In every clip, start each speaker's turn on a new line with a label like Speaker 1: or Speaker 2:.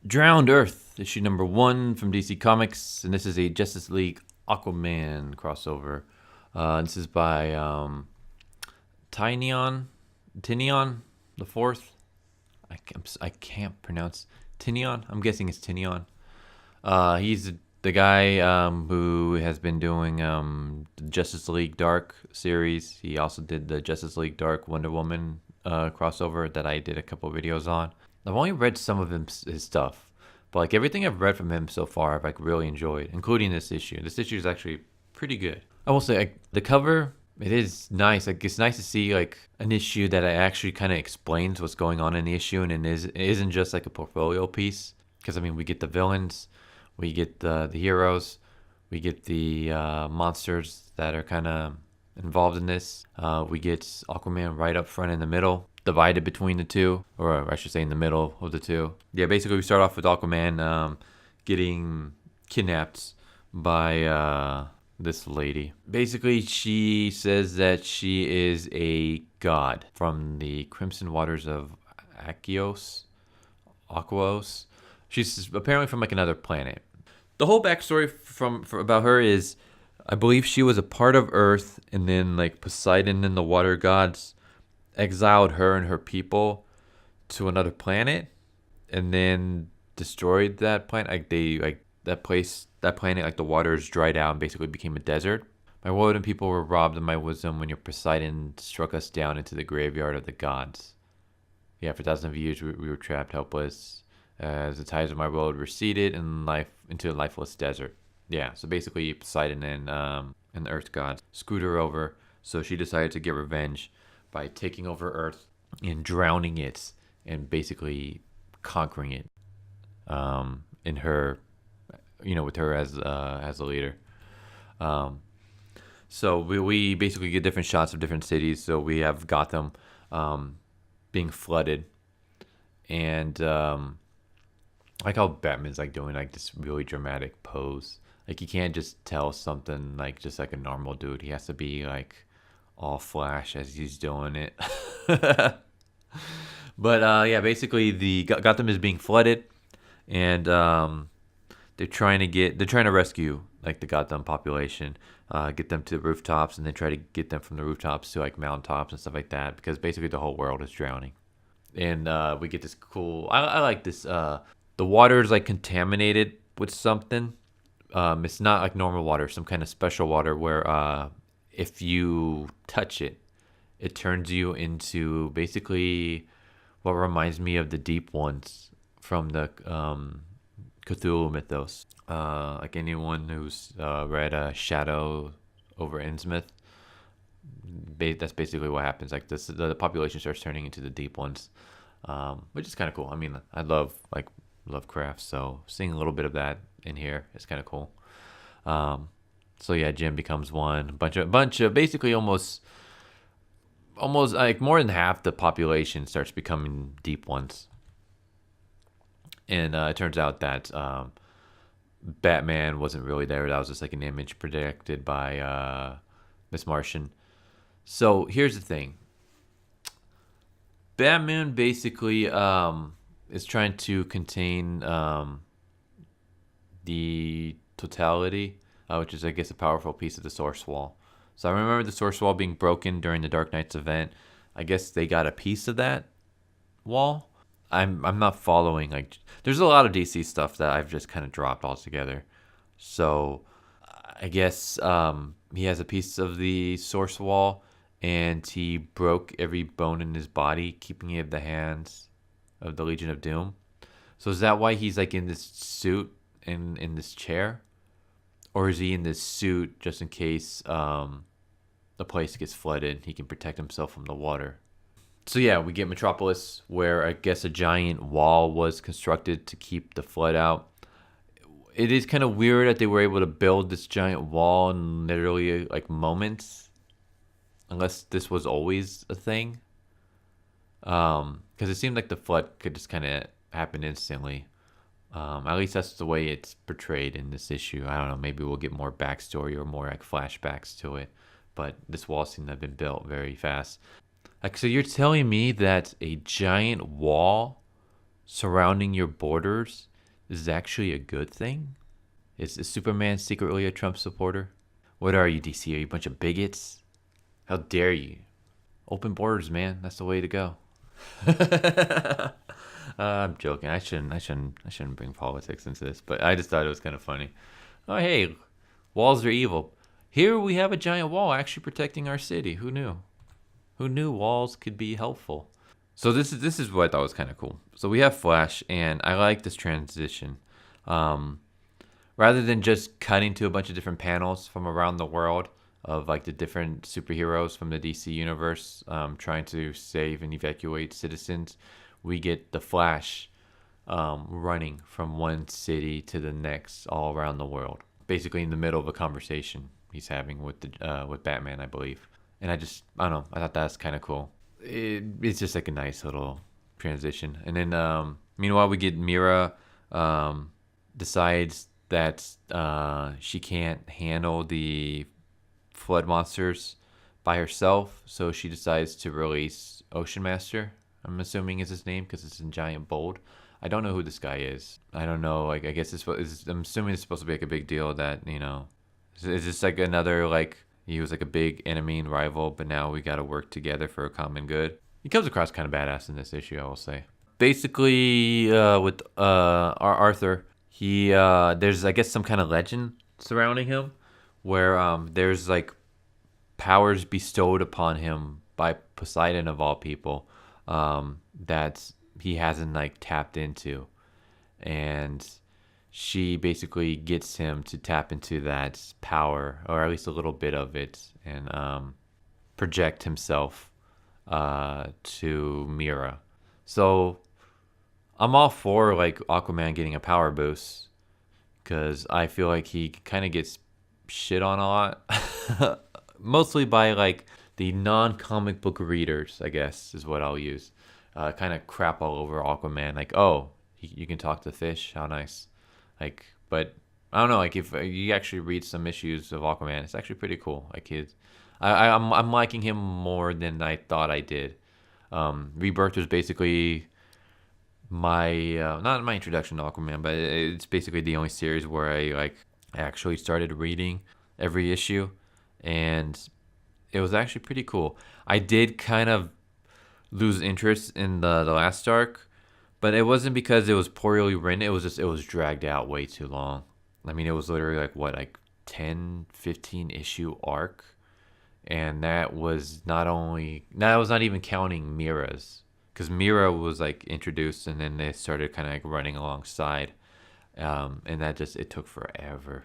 Speaker 1: Drowned Earth, issue number 1 from DC Comics, and this is a Justice League Aquaman crossover. This is by Tynion, the fourth. I can't pronounce Tynion. I'm guessing it's Tynion. He's the guy who has been doing the Justice League Dark series. He also did the Justice League Dark Wonder Woman crossover that I did a couple videos on. I've only read some of his stuff, but like everything I've read from him so far, I've like really enjoyed, including this issue. This issue is actually pretty good. I will say like, the cover, it is nice. Like it's nice to see like an issue that actually kind of explains what's going on in the issue, and it isn't just like a portfolio piece. Because I mean, we get the villains, we get the heroes, we get the monsters that are kind of involved in this. We get Aquaman right up front in the middle, divided between the two, or I should say in the middle of the two. Yeah, basically we start off with Aquaman getting kidnapped by this lady. Basically, she says that she is a god from the crimson waters of Aquos. She's apparently from like another planet. The whole backstory about her is, I believe she was a part of Earth, and then like Poseidon and the water gods exiled her and her people to another planet, and then destroyed that planet. That planet, like the waters dried out and basically became a desert. My world and people were robbed of my wisdom when your Poseidon struck us down into the graveyard of the gods. Yeah, for thousands of years we were trapped, helpless, as the tides of my world receded into a lifeless desert. Yeah, so basically Poseidon and the Earth gods screwed her over, so she decided to get revenge by taking over Earth and drowning it and basically conquering it. In her, with her as a leader. So we basically get different shots of different cities. So we have Gotham being flooded, and I like how Batman's like doing like this really dramatic pose. Like he can't just tell something like just like a normal dude. He has to be like all flash as he's doing it. But yeah, basically the Gotham is being flooded, and they're trying to rescue like the Gotham population, get them to the rooftops, and then try to get them from the rooftops to like mountaintops and stuff like that, because basically the whole world is drowning. And we get this cool. I like this. The water is like contaminated with something. It's not like normal water, some kind of special water where if you touch it, it turns you into basically what reminds me of the deep ones from the Cthulhu mythos. Like anyone who's read Shadow over Innsmouth, that's basically what happens. Like the population starts turning into the deep ones, which is kind of cool. I mean, I love like Lovecraft, so seeing a little bit of that in here is kind of cool. So yeah, Jim becomes one. Bunch of basically almost like more than half the population starts becoming deep ones. And it turns out that Batman wasn't really there. That was just like an image projected by Miss Martian. So here's the thing. Batman basically is trying to contain the totality, which is, I guess, a powerful piece of the Source Wall. So I remember the Source Wall being broken during the Dark Knight's event. I guess they got a piece of that wall. I'm not following. Like, there's a lot of DC stuff that I've just kind of dropped altogether. So I guess he has a piece of the Source Wall, and he broke every bone in his body, keeping it in the hands of the Legion of Doom. So is that why he's like in this suit and in this chair? Or is he in this suit just in case the place gets flooded? He can protect himself from the water. So yeah, we get Metropolis, where I guess a giant wall was constructed to keep the flood out. It is kind of weird that they were able to build this giant wall in literally like moments, unless this was always a thing. Because it seemed like the flood could just kind of happen instantly. At least that's the way it's portrayed in this issue. I don't know. Maybe we'll get more backstory or more like flashbacks to it. But this wall seemed to have been built very fast. Like, so you're telling me that a giant wall surrounding your borders is actually a good thing? Is Superman secretly a Trump supporter? What are you, DC? Are you a bunch of bigots? How dare you? Open borders, man. That's the way to go. I'm joking. I shouldn't bring politics into this, but I just thought it was kind of funny. Oh, hey, walls are evil. Here we have a giant wall actually protecting our city. Who knew? Who knew walls could be helpful? So this is what I thought was kind of cool. So we have Flash, and I like this transition. Um, Rather than just cutting to a bunch of different panels from around the world of like the different superheroes from the DC universe trying to save and evacuate citizens, we get the Flash running from one city to the next all around the world, basically in the middle of a conversation he's having with Batman, I believe. And I don't know, I thought that's kind of cool. It's just like a nice little transition. And then meanwhile, we get Mira decides that she can't handle the flood monsters by herself, so she decides to release Ocean Master. I'm assuming is his name because it's in giant bold. I don't know who this guy is. I don't know. Like I guess I'm assuming it's supposed to be like a big deal that is this like another like he was like a big enemy and rival, but now we got to work together for a common good. He comes across kind of badass in this issue, I will say. Basically, with Arthur, he there's I guess some kind of legend surrounding him, where there's like powers bestowed upon him by Poseidon of all people, that he hasn't like tapped into, and she basically gets him to tap into that power, or at least a little bit of it, and project himself to Mira. So I'm all for like Aquaman getting a power boost because I feel like he kind of gets shit on a lot, mostly by like the non-comic book readers, I guess is what I'll use. Kind of crap all over Aquaman, like, oh, you can talk to fish, how nice. Like, but I don't know, like if you actually read some issues of Aquaman, it's actually pretty cool. Like I'm liking him more than I thought I did. Rebirth was basically my not my introduction to Aquaman, but it's basically the only series where I like actually started reading every issue, and it was actually pretty cool. I did kind of lose interest in the last arc, but it wasn't because it was poorly written. It was just it was dragged out way too long. I mean, it was literally like what, like 10, 15 issue arc, and that was not even counting Mira's, because Mira was like introduced and then they started kind of like running alongside, and that just it took forever.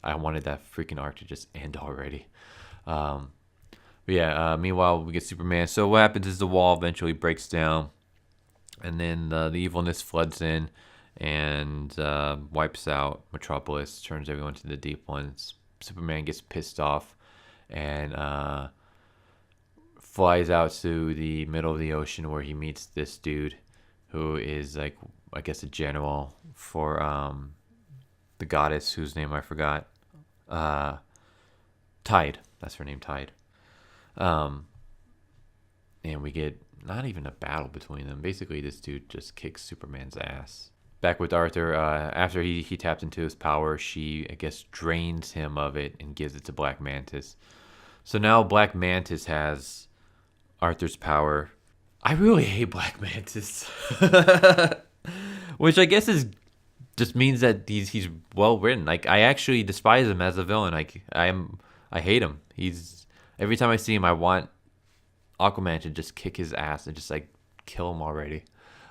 Speaker 1: I wanted that freaking arc to just end already. But yeah, meanwhile we get Superman. So what happens is the wall eventually breaks down, and then the evilness floods in and wipes out Metropolis, turns everyone to the Deep Ones. Superman gets pissed off and flies out to the middle of the ocean where he meets this dude who is like, I guess, a general for the goddess whose name I forgot. Tide. That's her name, Tide. And we get not even a battle between them. Basically, this dude just kicks Superman's ass. Back with Arthur, after he taps into his power, she, I guess, drains him of it and gives it to Black Mantis. So now Black Mantis has Arthur's power. I really hate Black Mantis. Which I guess just means that he's well written. Like, I actually despise him as a villain. Like, I hate him. Every time I see him, I want Aquaman to just kick his ass and just like kill him already.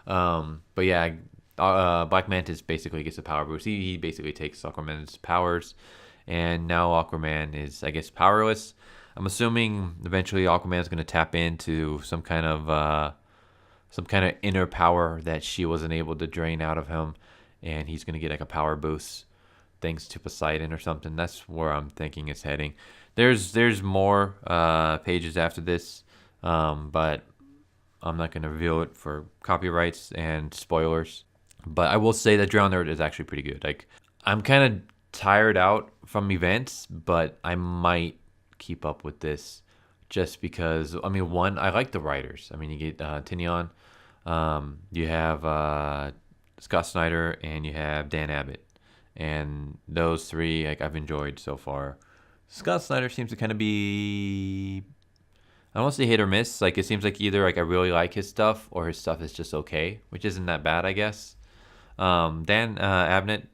Speaker 1: But yeah, Black Mantis basically gets a power boost. He basically takes Aquaman's powers, and now Aquaman is, I guess, powerless. I'm assuming eventually Aquaman is going to tap into some kind of inner power that she wasn't able to drain out of him, and he's going to get like a power boost thanks to Poseidon or something. That's where I'm thinking it's heading. There's more pages after this, but I'm not going to reveal it for copyrights and spoilers. But I will say that Drowned Earth is actually pretty good. Like, I'm kind of tired out from events, but I might keep up with this just because, I mean, one, I like the writers. I mean, you get Tinian, you have Scott Snyder, and you have Dan Abbott. And those three, like, I've enjoyed so far. Scott Snyder seems to kind of be, I don't want to say hit or miss. Like, it seems like either like I really like his stuff or his stuff is just okay, which isn't that bad, I guess. Dan Abnett,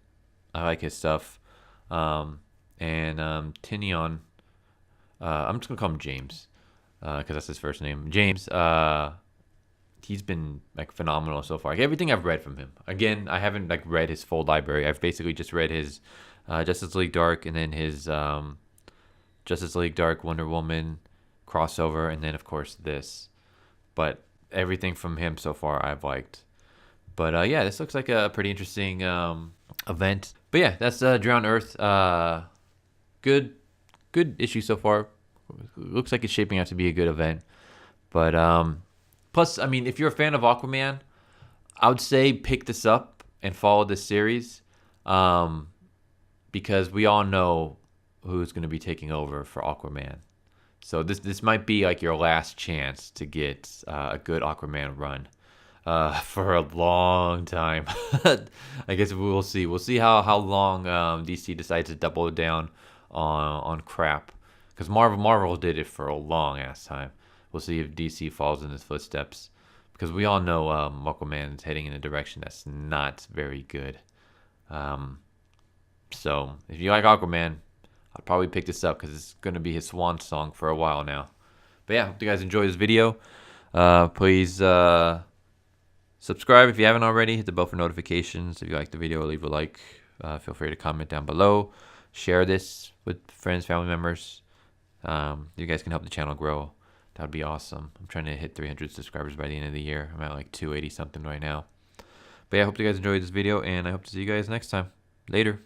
Speaker 1: I like his stuff. And Tinion, I'm just gonna call him James, because that's his first name. James. He's been like phenomenal so far. Like, everything I've read from him. Again, I haven't like read his full library. I've basically just read his Justice League Dark, and then his Justice League Dark Wonder Woman crossover, and then of course this. But everything from him so far I've liked. But yeah, this looks like a pretty interesting event. But yeah, that's Drown Earth. Good issue so far. Looks like it's shaping out to be a good event. But plus, I mean, if you're a fan of Aquaman, I would say pick this up and follow this series, because we all know who's going to be taking over for Aquaman. So this might be like your last chance to get a good Aquaman run for a long time. I guess we'll see. We'll see how long DC decides to double down on crap, because Marvel did it for a long ass time. We'll see if DC follows in his footsteps, because we all know Aquaman is heading in a direction that's not very good. So if you like Aquaman, I'll probably pick this up because it's going to be his swan song for a while now. But yeah, hope you guys enjoy this video. Please subscribe if you haven't already. Hit the bell for notifications. If you like the video, leave a like. Feel free to comment down below. Share this with friends, family members. You guys can help the channel grow. That would be awesome. I'm trying to hit 300 subscribers by the end of the year. I'm at like 280 something right now. But yeah, I hope you guys enjoyed this video, and I hope to see you guys next time. Later.